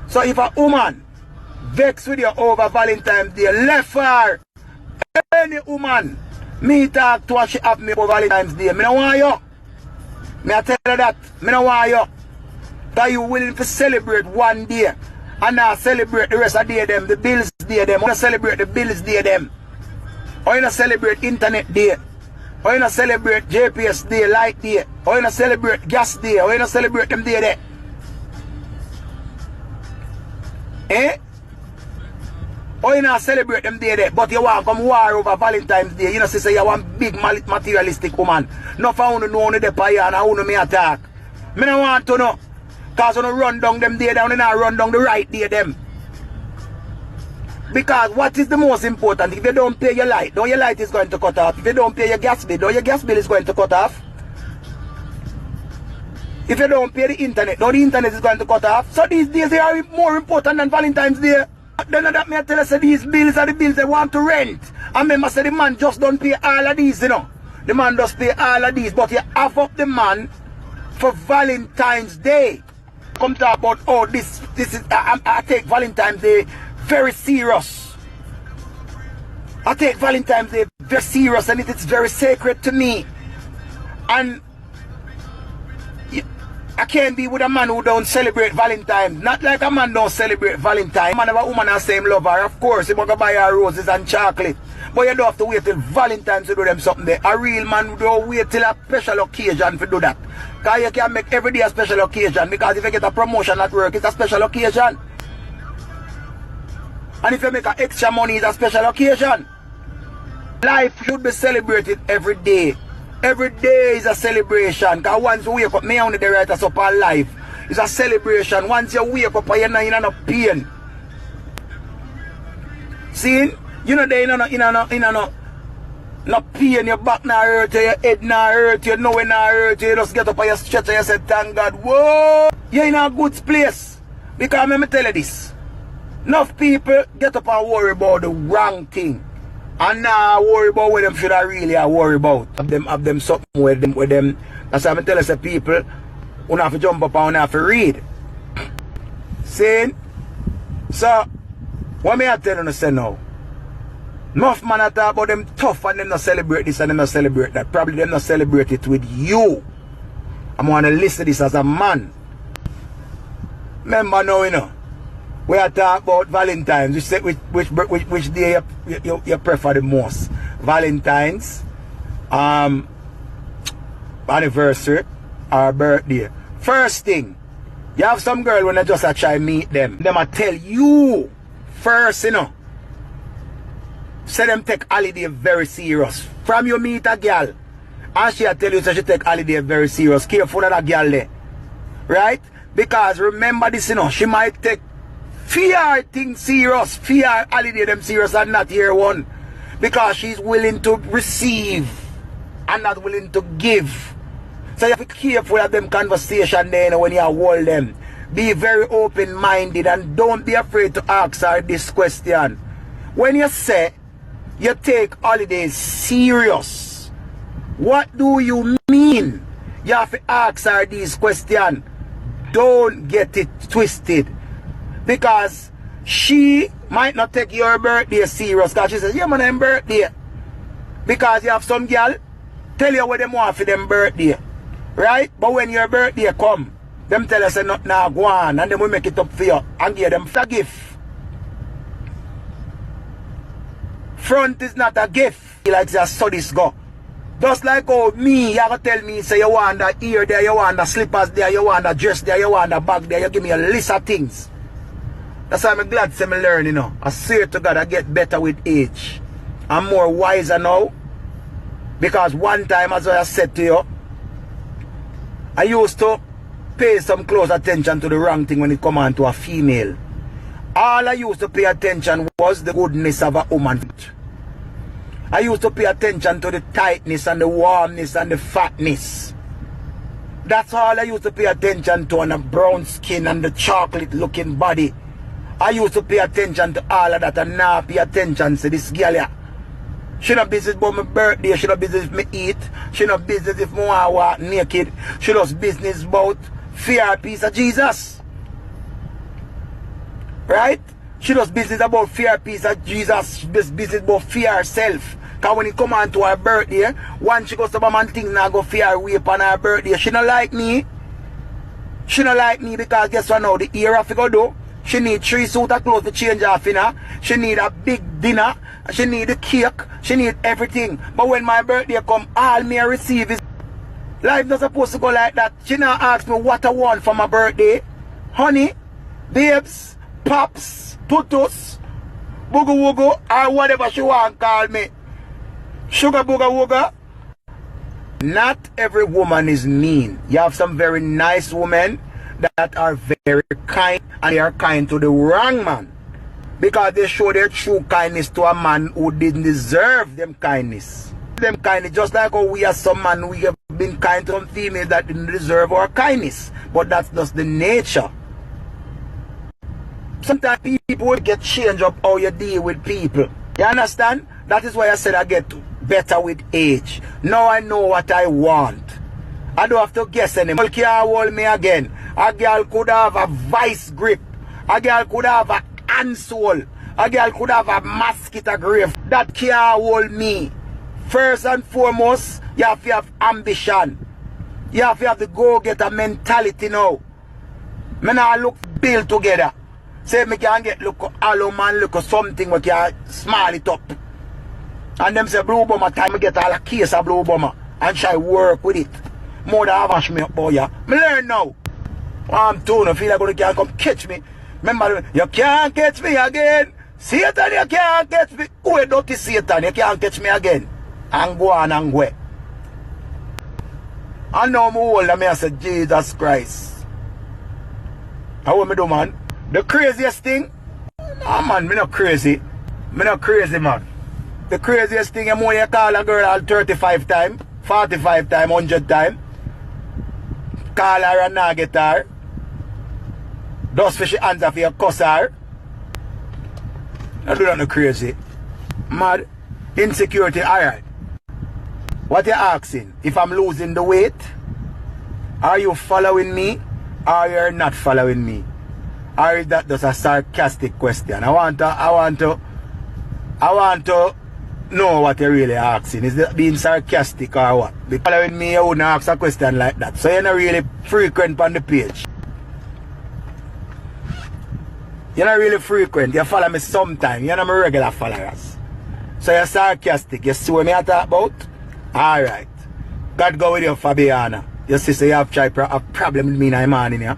So if a woman vex with you over Valentine's Day, left her, any woman, me talk to her, she have me over Valentine's Day. Me no want you. Me I tell her that. Me no want you. That you willing to celebrate one day and not celebrate the rest of the day them, the bills day them. Or not celebrate the bills day them. Or you not celebrate internet day. Or you not celebrate JPS day, light day. Or you not celebrate gas day. Or you not celebrate them day there. Eh? Or you not celebrate them day there. But you want to come war over Valentine's Day. You know, say you want big materialistic woman. Not for you to know the pie and how me attack. Me don't want to know. Because you don't run down them day down and not run down the right day them. Because what is the most important? If you don't pay your light, your light is going to cut off. If you don't pay your gas bill, your gas bill is going to cut off. If you don't pay the internet, the internet is going to cut off. So these days they are more important than Valentine's Day. Then that me tell us that these bills are the bills they want to rent. And remember say the man just don't pay all of these, you know. The man just pay all of these, but you have up the man for Valentine's Day. Come talk about, oh, this is, I take Valentine's Day very serious. I take Valentine's Day very serious and it is very sacred to me. And I can't be with a man who don't celebrate Valentine's. Not like a man don't celebrate Valentine's. A man of a woman has same lover. Of course, you must buy her roses and chocolate. But you don't have to wait till Valentine's to do them something there. A real man don't wait till a special occasion to do that. Because you can make every day a special occasion. Because if you get a promotion at work, it's a special occasion. And if you make an extra money, it's a special occasion. Life should be celebrated every day. Every day is a celebration. Because once you wake up, me only the writers up on life. It's a celebration. Once you wake up, you're not in no pain. See? You know there no pain, your back not hurt you, your head not hurt you, know when not hurt you, just get up on your stretcher and you say, thank God, whoa! You're in a good place. Because let me tell you this. Enough people get up and worry about the wrong thing. And now worry about what them should I really worry about. Have them something with them. That's why I tell us the people who have to jump up and have to read. See? So, what may I tell you say now? Enough man I talk about them tough and them not celebrate this and them not celebrate that. Probably them not celebrate it with you. I'm going to listen to this as a man. Remember now, you know. We are talking about Valentine's. Which day you prefer the most? Valentine's, anniversary, or birthday. First thing, you have some girl when I just try meet them. Them I tell you first, you know. Say them take holiday very serious. From you meet a girl, and she tell you so she take holiday very serious. Careful of that girl there. Right? Because remember this, you know, she might take fear things serious, fear holiday them serious and not here one. Because she's willing to receive and not willing to give. So you have to be careful of them conversation there, you know, when you hold them. Be very open-minded and don't be afraid to ask her this question. When you say you take holidays serious, what do you mean? You have to ask her this question. Don't get it twisted. Because she might not take your birthday serious. Because she says, yeah, man, I'm birthday. Because you have some girl tell you what they want for them birthday. Right? But when your birthday come, them tell us not now go on. And then we make it up for you and give them a gift. Front is not a gift. Like the studies go. Just like oh me, you have to tell me, say you want the ear there, you want the slippers there, you want the dress there, you want the bag there, you give me a list of things. That's why I'm glad to me learn, you know. I swear to God, I get better with age. I'm more wiser now. Because one time, as I said to you, I used to pay some close attention to the wrong thing when it come on to a female. All I used to pay attention was the goodness of a woman. I used to pay attention to the tightness and the warmness and the fatness. That's all I used to pay attention to, on the brown skin and the chocolate looking body. I used to pay attention to all of that and now pay attention to this girl here. She not business about my birthday, she not business if me eat, she not business if me want to walk naked, she just business about fear piece of Jesus. Right? She does business about fear, peace, and Jesus does business about fear herself. Because when it come on to her birthday, once she goes to mom and things now go fear rape on her birthday, she don't like me. She don't like me because guess what now? The era figure do. She need 3 suits of clothes to change her finna. She need a big dinner. She need the cake. She need everything. But when my birthday come, all me receive is life not supposed to go like that. She now ask me what I want for my birthday. Honey, babes, pops, putus, booga wooga, or whatever she want call me. Sugar booga wooga. Not every woman is mean. You have some very nice women that are very kind, and they are kind to the wrong man because they show their true kindness to a man who didn't deserve them kindness. Them kindness, just like how we are some man, we have been kind to some females that didn't deserve our kindness, but that's just the nature. Sometimes people will get changed up how you deal with people. You understand? That is why I said I get better with age. Now I know what I want. I don't have to guess anymore. Girl can't hold me again. A girl could have a vice grip. A girl could have a handsole. A girl could have a mosquito grave. That can't hold me. First and foremost, you have to have ambition. You have to have the go-getter mentality now. Me now look build together. Say me can get look hollow man, look something we can small it up. And them say blue bomber time me get all a case of blue bomber and try work with it. More than have me up boy ya. Me learn now. I'm doing, I feel like you can't come catch me. Remember, you can't catch me again. Satan, you can't catch me. Oh, dirty Satan, you can't catch me again. And go on and go. And now I'm old and I say, Jesus Christ. How will I do, man? The craziest thing? Oh, man, me not crazy. Me not crazy, man. The craziest thing, you more you call a girl all 35 times, 45 times, 100 times. Call her and not get her. Those fishy answer for your cuss her. I do not know crazy. Mad. Insecurity, alright. What you asking? If I'm losing the weight? Are you following me? Or you're not following me? Or is that just a sarcastic question? I want to know what you're really asking. Is that being sarcastic or what? If following me, you wouldn't ask a question like that. So you're not really frequent on the page. You're not really frequent. You follow me sometime. You're not my regular followers. So you're sarcastic. You see what I talk about? Alright. God go with you, Fabiana. Your sister, you have tried a problem with me in the morning, yeah?